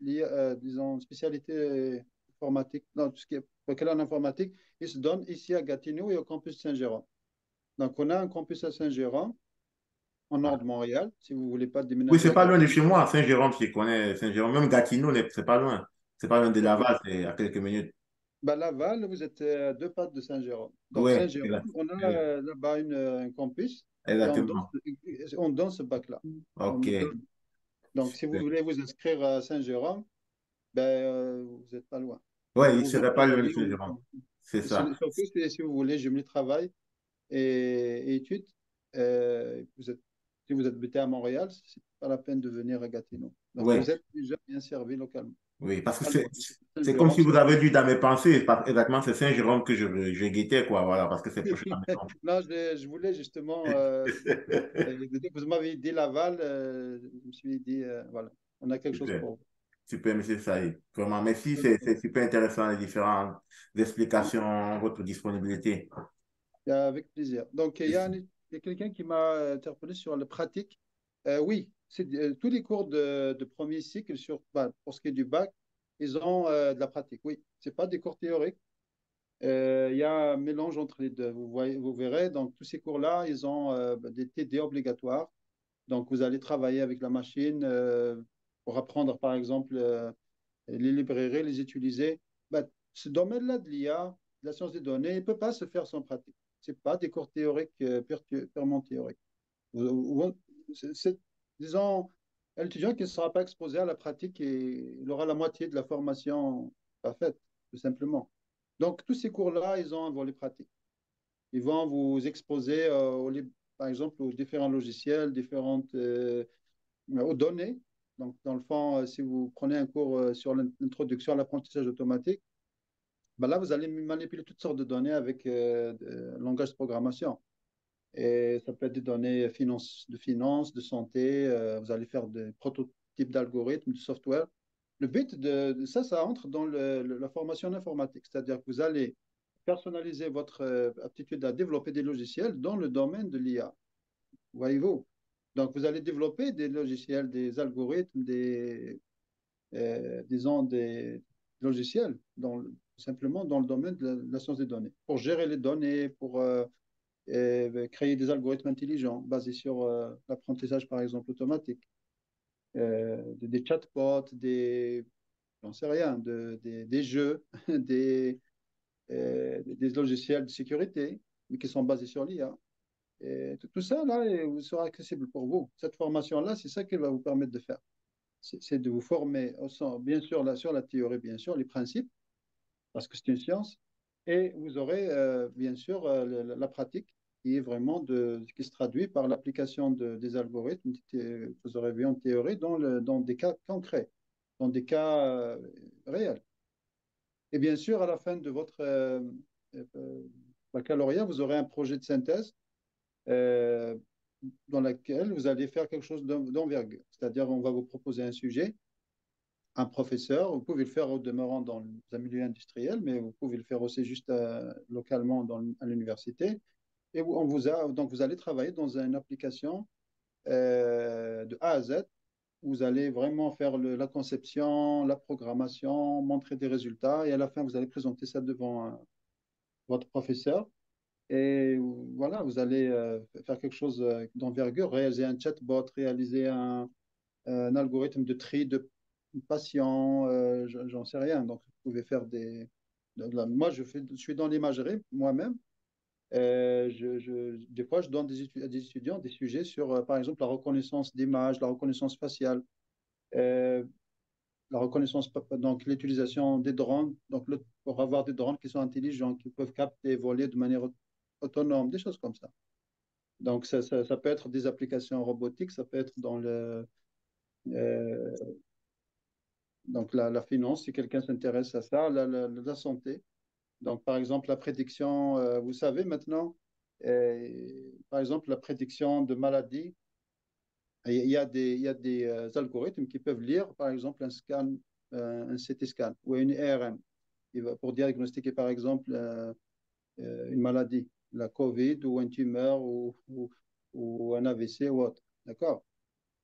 Speaker 1: disons, spécialité informatique, non, tout ce qui est baccalauréat en informatique, il se donne ici à Gatineau et au campus Saint-Jérôme. Donc, on a un campus à Saint-Jérôme, en nord de Montréal, si vous ne voulez pas
Speaker 5: oui,
Speaker 1: déménager
Speaker 5: c'est
Speaker 1: à
Speaker 5: pas loin de
Speaker 1: Gatineau.
Speaker 5: chez moi. Saint-Jérôme, je connais Saint-Jérôme. Même Gatineau, c'est pas loin. C'est pas loin de
Speaker 1: Ok.
Speaker 5: Laval, c'est à quelques minutes.
Speaker 1: Ben, Laval, vous êtes à deux pas de Saint-Jérôme. Donc,
Speaker 5: Oui,
Speaker 1: Saint-Jérôme, on a là-bas un campus et
Speaker 5: exactement.
Speaker 1: on donne ce bac-là. On
Speaker 5: OK.
Speaker 1: donne. Donc, si vous voulez vous inscrire à Saint-Jérôme, ben, vous n'êtes pas loin.
Speaker 5: Oui, il ne
Speaker 1: Vous
Speaker 5: serait pas loin de
Speaker 1: travaillez
Speaker 5: Saint-Jérôme. C'est ça.
Speaker 1: surtout si vous voulez jumeler travail et études. Vous êtes, si vous habitez à Montréal, c'est pas la peine de venir à Gatineau. Donc,
Speaker 5: Oui,
Speaker 1: vous êtes déjà bien servi localement.
Speaker 5: oui, parce que
Speaker 1: Alors,
Speaker 5: c'est comme
Speaker 1: Saint-Jérôme,
Speaker 5: si
Speaker 1: c'est
Speaker 5: vous avez lu dans mes pensées. Exactement, c'est Saint-Jérôme que je guettais, quoi. Voilà, parce que c'est proche de la maison.
Speaker 1: non, je voulais justement, vous m'avez dit Laval, je me suis dit, voilà, on a quelque chose
Speaker 5: Super,
Speaker 1: pour vous.
Speaker 5: super, monsieur Saïd. Vraiment, merci. C'est super intéressant, les différentes explications, votre disponibilité.
Speaker 1: Avec plaisir. Donc, il y a quelqu'un qui m'a interpellé sur la pratique. Oui, tous les cours de premier cycle, pour ce qui est du bac, ils ont de la pratique. Oui, ce pas des cours théoriques. Il y a un mélange entre les deux. Vous verrez, donc tous ces cours-là, ils ont des TD obligatoires. Donc, vous allez travailler avec la machine pour apprendre, par exemple, les librairies, les utiliser. Ben, ce domaine-là de l'IA, de la science des données, il ne peut pas se faire sans pratique. Ce pas des cours théoriques purement théoriques. Disons, un étudiant qui ne sera pas exposé à la pratique, et il aura la moitié de la formation pas faite, tout simplement. Donc, tous ces cours-là, ils ont un volet pratique. Ils vont vous exposer, par exemple, aux différents logiciels, aux données. Donc, dans le fond, si vous prenez un cours sur l'introduction à l'apprentissage automatique, ben là, vous allez manipuler toutes sortes de données avec langage de programmation. Et ça peut être des données de santé. Vous allez faire des prototypes d'algorithmes, de software. Le but de ça, ça entre dans la formation en informatique. C'est-à-dire que vous allez personnaliser votre aptitude à développer des logiciels dans le domaine de l'IA. Voyez-vous? Donc, vous allez développer des logiciels, des algorithmes, des logiciels, simplement dans le domaine de la science des données, pour gérer les données, pour créer des algorithmes intelligents basés sur l'apprentissage, par exemple, automatique, des chatbots, j'en sais rien, des jeux, des logiciels de sécurité, mais qui sont basés sur l'IA. Et tout ça, là, sera accessible pour vous. Cette formation-là, c'est ça qu'elle va vous permettre de faire. C'est de vous former, bien sûr, là, sur la théorie, bien sûr, les principes, parce que c'est une science, et vous aurez, bien sûr, la pratique qui est vraiment qui se traduit par l'application des algorithmes que vous aurez vu en théorie dans des cas concrets, dans des cas réels. Et bien sûr, à la fin de votre euh, baccalauréat, vous aurez un projet de synthèse euh, dans lequel vous allez faire quelque chose d'envergure. C'est-à-dire, on va vous proposer un sujet, un professeur, vous pouvez le faire au demeurant dans un milieu industriel, mais vous pouvez le faire aussi juste localement à l'université. Et donc vous allez travailler dans une application de A à Z. Vous allez vraiment faire la conception, la programmation, montrer des résultats, et à la fin, vous allez présenter ça devant votre professeur. Et voilà, vous allez faire quelque chose d'envergure, réaliser un chatbot, réaliser un algorithme de tri de patients, j'en sais rien. Donc, vous pouvez faire moi, je suis dans l'imagerie moi-même. Des fois, je donne à des étudiants des sujets sur, par exemple, la reconnaissance d'images, la reconnaissance faciale, euh, la reconnaissance, donc l'utilisation des drones, donc pour avoir des drones qui sont intelligents, qui peuvent capter et voler de manière autonome, des choses comme ça. Donc, ça peut être des applications robotiques, ça peut être dans euh, donc la finance, si quelqu'un s'intéresse à ça, la santé. Donc, par exemple, la prédiction, vous savez maintenant, par exemple, la prédiction de maladies, il y a des algorithmes qui peuvent lire, par exemple, un scan, un CT scan ou une IRM pour diagnostiquer, par exemple, une maladie, la COVID ou un tumeur ou un AVC ou autre. D'accord?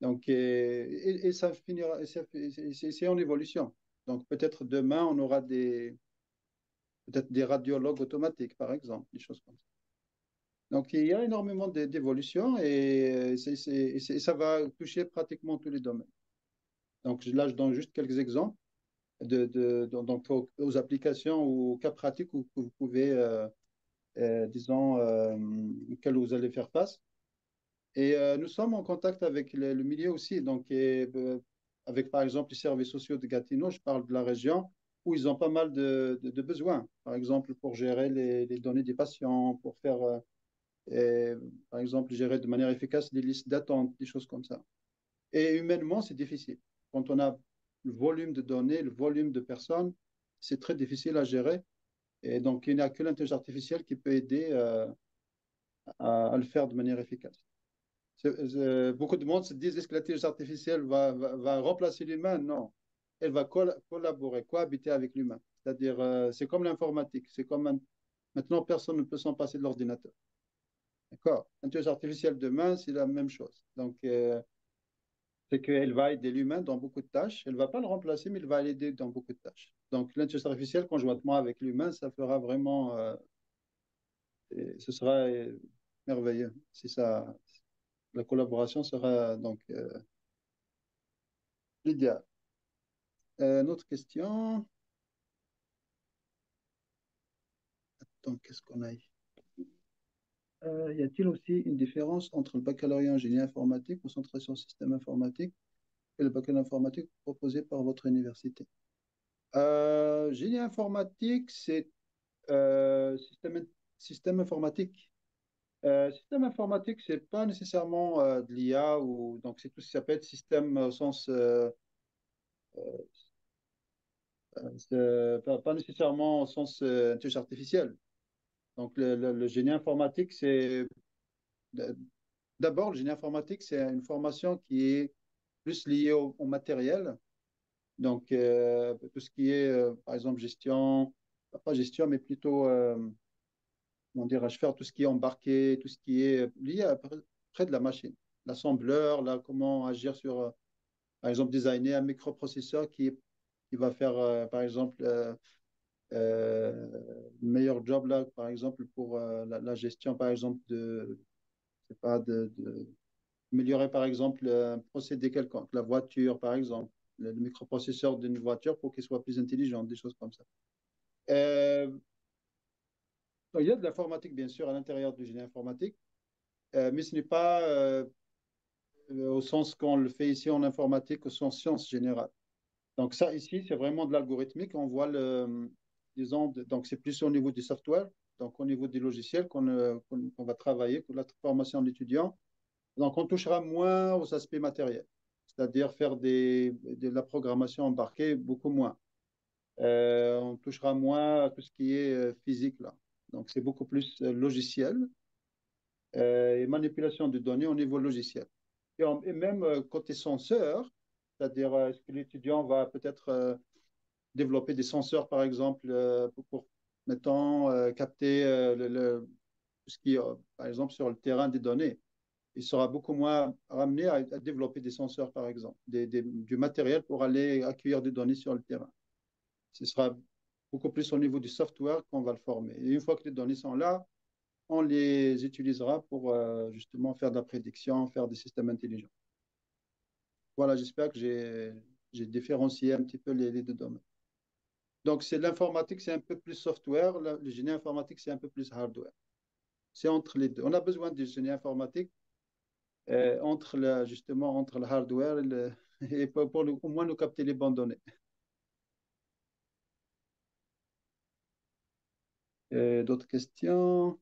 Speaker 1: Donc, et ça finira, c'est en évolution. Donc, peut-être demain, on aura peut-être des radiologues automatiques, par exemple, des choses comme ça. Donc, il y a énormément d'évolution et ça va toucher pratiquement tous les domaines. Donc, là, je donne juste quelques exemples donc, aux applications ou aux cas pratiques que vous pouvez, disons, auxquels vous allez faire face. Et nous sommes en contact avec le milieu aussi, donc avec par exemple les services sociaux de Gatineau, je parle de la région où ils ont pas mal de besoins, par exemple pour gérer les données des patients, pour faire, par exemple, gérer de manière efficace les listes d'attente, des choses comme ça. Et humainement, c'est difficile. Quand on a le volume de données, le volume de personnes, c'est très difficile à gérer. Et donc, il n'y a que l'intelligence artificielle qui peut aider à le faire de manière efficace. Beaucoup de monde se disent, est-ce que l'intelligence artificielle va remplacer l'humain? Non. Elle va collaborer, cohabiter avec l'humain. C'est-à-dire, c'est comme l'informatique. Maintenant, personne ne peut s'en passer de l'ordinateur. D'accord? L'intelligence artificielle demain, c'est la même chose. Donc, c'est qu'elle va aider l'humain dans beaucoup de tâches. Elle ne va pas le remplacer, mais elle va l'aider dans beaucoup de tâches. Donc, l'intelligence artificielle, conjointement avec l'humain, ça fera vraiment, ce sera merveilleux. Si ça, la collaboration sera donc l'idéal. Une autre question. Donc, qu'est-ce qu'on a ici? Y a-t-il aussi une différence entre le baccalauréat en génie informatique, concentration système informatique, et le baccalauréat informatique proposé par votre université? Génie informatique, c'est système informatique. Système informatique, c'est pas nécessairement de l'IA ou donc c'est tout ce qui s'appelle système au sens pas nécessairement au sens intelligence artificielle. Donc le génie informatique, c'est d'abord le génie informatique, c'est une formation qui est plus liée au matériel. Donc tout ce qui est par exemple gestion, pas gestion, mais plutôt comment dirais-je, faire tout ce qui est embarqué, tout ce qui est lié près de la machine. L'assembleur, là, comment agir sur, par exemple, designer un microprocesseur qui va faire, par exemple, le meilleur job, là, par exemple, pour la gestion, par exemple, je sais pas, améliorer, par exemple, un procédé quelconque, la voiture, par exemple, le microprocesseur d'une voiture pour qu'il soit plus intelligent, des choses comme ça. Euh, il y a de l'informatique, bien sûr, à l'intérieur du génie informatique. Mais ce n'est pas au sens qu'on le fait ici en informatique, au sens sciences générales. Donc ça, ici, c'est vraiment de l'algorithmique. On voit disons, donc c'est plus au niveau du software, donc au niveau des logiciels qu'on va travailler pour la formation d'étudiants. Donc on touchera moins aux aspects matériels, c'est-à-dire faire de la programmation embarquée, beaucoup moins. On touchera moins à tout ce qui est physique là. Donc c'est beaucoup plus logiciel et manipulation de données au niveau logiciel. Et même côté senseur, c'est-à-dire est-ce que l'étudiant va peut-être développer des senseurs, par exemple, mettons, capter tout ce qui est, par exemple, sur le terrain des données. Il sera beaucoup moins ramené à développer des senseurs, par exemple, du matériel pour aller accueillir des données sur le terrain. Ce sera beaucoup plus au niveau du software qu'on va le former. Et une fois que les données sont là, on les utilisera pour justement faire de la prédiction, faire des systèmes intelligents. Voilà, j'espère que j'ai différencié un petit peu les deux domaines. Donc, c'est l'informatique, c'est un peu plus software, le génie informatique, c'est un peu plus hardware. C'est entre les deux. On a besoin du génie informatique justement entre le hardware et pour au moins nous capter les bonnes données. D'autres questions?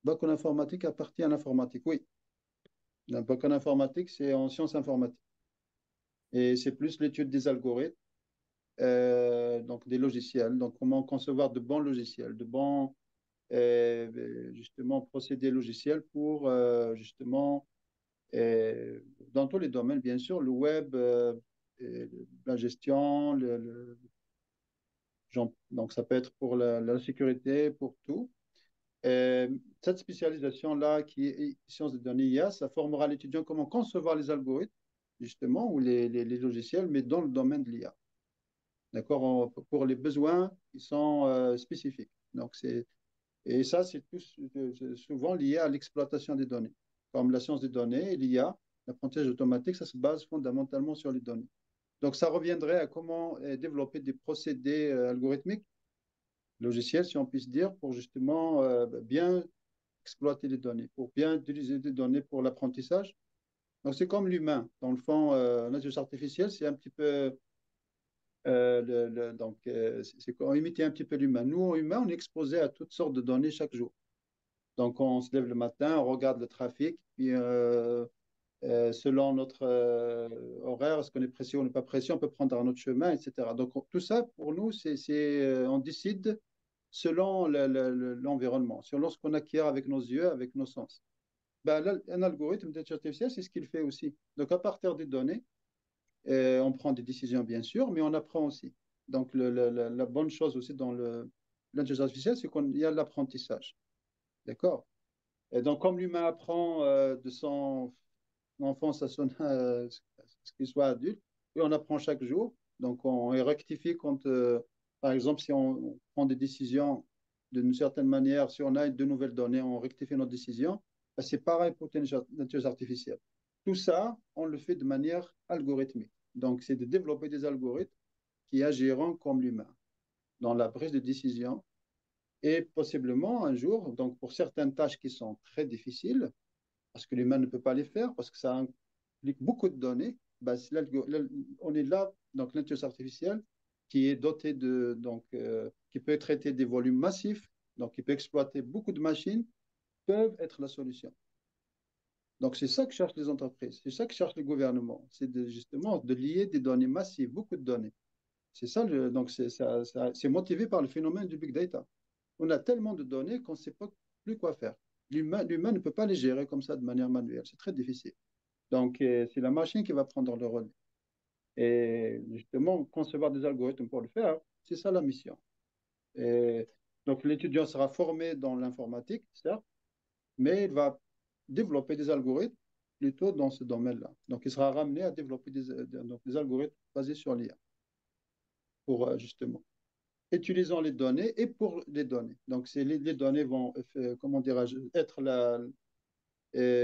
Speaker 1: Bac en informatique appartient à l'informatique. Oui, le bac en informatique, c'est en sciences informatiques. Et c'est plus l'étude des algorithmes, donc des logiciels. Donc, comment concevoir de bons logiciels, de bons justement procédés logiciels pour justement, dans tous les domaines, bien sûr, le web, la gestion, donc ça peut être pour la sécurité, pour tout. Cette spécialisation-là, qui est sciences de données IA, ça formera l'étudiant comment concevoir les algorithmes, justement, ou les logiciels, mais dans le domaine de l'IA. D'accord? Pour les besoins qui sont spécifiques. Donc, et ça, c'est souvent lié à l'exploitation des données. Comme la science des données et l'IA, l'apprentissage automatique, ça se base fondamentalement sur les données. Donc, ça reviendrait à comment développer des procédés algorithmiques, logiciels, si on puisse dire, pour justement bien exploiter les données, pour bien utiliser les données pour l'apprentissage. Donc, c'est comme l'humain. Dans le fond, l'intelligence artificielle, c'est un petit peu donc, c'est qu'on imite un petit peu l'humain. Nous, humains, on est exposé à toutes sortes de données chaque jour. Donc, on se lève le matin, on regarde le trafic, puis selon notre horaire, est-ce qu'on est pressé ou on n'est pas pressé, on peut prendre un autre chemin, etc. Donc, tout ça, pour nous, on décide selon l'environnement, selon ce qu'on acquiert avec nos yeux, avec nos sens. Ben, là, un algorithme d'intelligence artificielle, c'est ce qu'il fait aussi. Donc, à partir des données, on prend des décisions, bien sûr, mais on apprend aussi. Donc, la bonne chose aussi dans l'intelligence artificielle, c'est qu'il y a l'apprentissage. D'accord? Et donc, comme l'humain apprend de son enfance à ce qu'il soit adulte, et on apprend chaque jour. Donc, on rectifie quand, par exemple, si on prend des décisions d'une certaine manière, si on a de nouvelles données, on rectifie nos décisions. Ben, c'est pareil pour l'intelligence artificielle. Tout ça, on le fait de manière algorithmique. Donc, c'est de développer des algorithmes qui agiront comme l'humain dans la prise de décision et possiblement un jour, donc pour certaines tâches qui sont très difficiles, parce que l'humain ne peut pas les faire, parce que ça implique beaucoup de données, ben, on est là, donc l'intelligence artificielle qui est dotée qui peut traiter des volumes massifs, donc qui peut exploiter beaucoup de machines, peuvent être la solution. Donc c'est ça que cherchent les entreprises, c'est ça que cherchent les gouvernements, c'est justement de lier des données massives, beaucoup de données. C'est ça, donc c'est motivé par le phénomène du big data. On a tellement de données qu'on ne sait pas plus quoi faire. L'humain ne peut pas les gérer comme ça de manière manuelle. C'est très difficile. Donc, c'est la machine qui va prendre le relais. Et justement, concevoir des algorithmes pour le faire, c'est ça la mission. Et donc, l'étudiant sera formé dans l'informatique, certes, mais il va développer des algorithmes plutôt dans ce domaine-là. Donc, il sera ramené à développer des algorithmes basés sur l'IA pour justement utilisant les données et pour les données. Donc, les données vont, comment dirais-je, être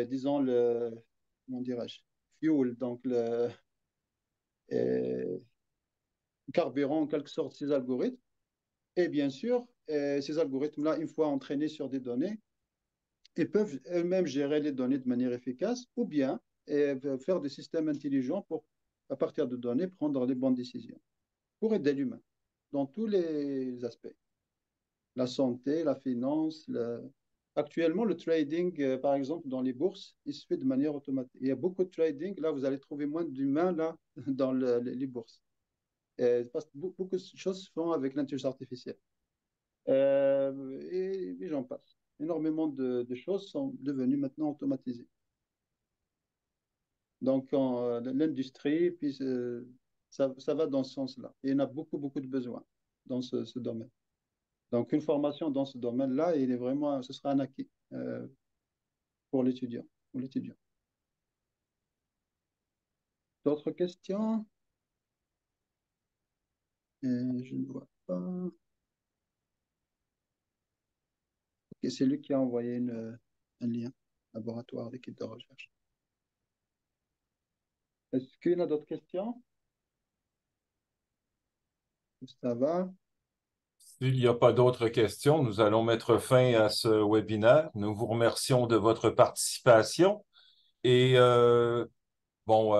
Speaker 1: disons, comment dirais-je, fuel, donc euh, carburant en quelque sorte ces algorithmes. Et bien sûr, ces algorithmes-là, une fois entraînés sur des données, ils peuvent eux-mêmes gérer les données de manière efficace ou bien faire des systèmes intelligents pour, à partir de données, prendre les bonnes décisions pour aider l'humain dans tous les aspects. La santé, la finance. Actuellement, le trading, par exemple, dans les bourses, il se fait de manière automatique. Il y a beaucoup de trading. Là, vous allez trouver moins d'humains là, dans les bourses. Parce que beaucoup de choses se font avec l'intelligence artificielle. Et j'en passe. Énormément de choses sont devenues maintenant automatisées. Donc, l'industrie, puis ça va dans ce sens-là. Et il y en a beaucoup, beaucoup de besoins dans ce domaine. Donc, une formation dans ce domaine-là, ce sera un acquis pour l'étudiant. D'autres questions? Je ne vois pas. c'est lui qui a envoyé un lien, laboratoire d'équipe de recherche. Est-ce qu'il y a d'autres questions? Ça va?
Speaker 2: S'il n'y a pas d'autres questions, nous allons mettre fin à ce webinaire. Nous vous remercions de votre participation. Et pour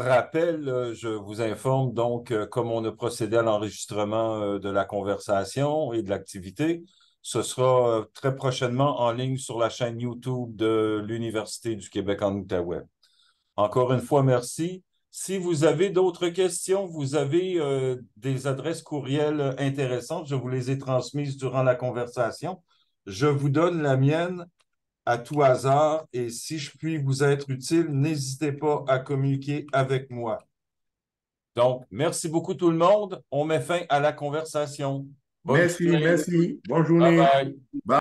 Speaker 2: rappel, je vous informe donc comme on a procédé à l'enregistrement de la conversation et de l'activité. Ce sera très prochainement en ligne sur la chaîne YouTube de l'Université du Québec en Outaouais. Encore une fois, merci. Si vous avez d'autres questions, vous avez des adresses courriels intéressantes. Je vous les ai transmises durant la conversation. Je vous donne la mienne à tout hasard et si je puis vous être utile, n'hésitez pas à communiquer avec moi. Donc, merci beaucoup tout le monde. On met fin à la conversation. Bonne
Speaker 5: Merci,
Speaker 2: journée.
Speaker 5: merci. Bonne
Speaker 2: Bye
Speaker 5: journée.
Speaker 2: bye.
Speaker 5: Bye.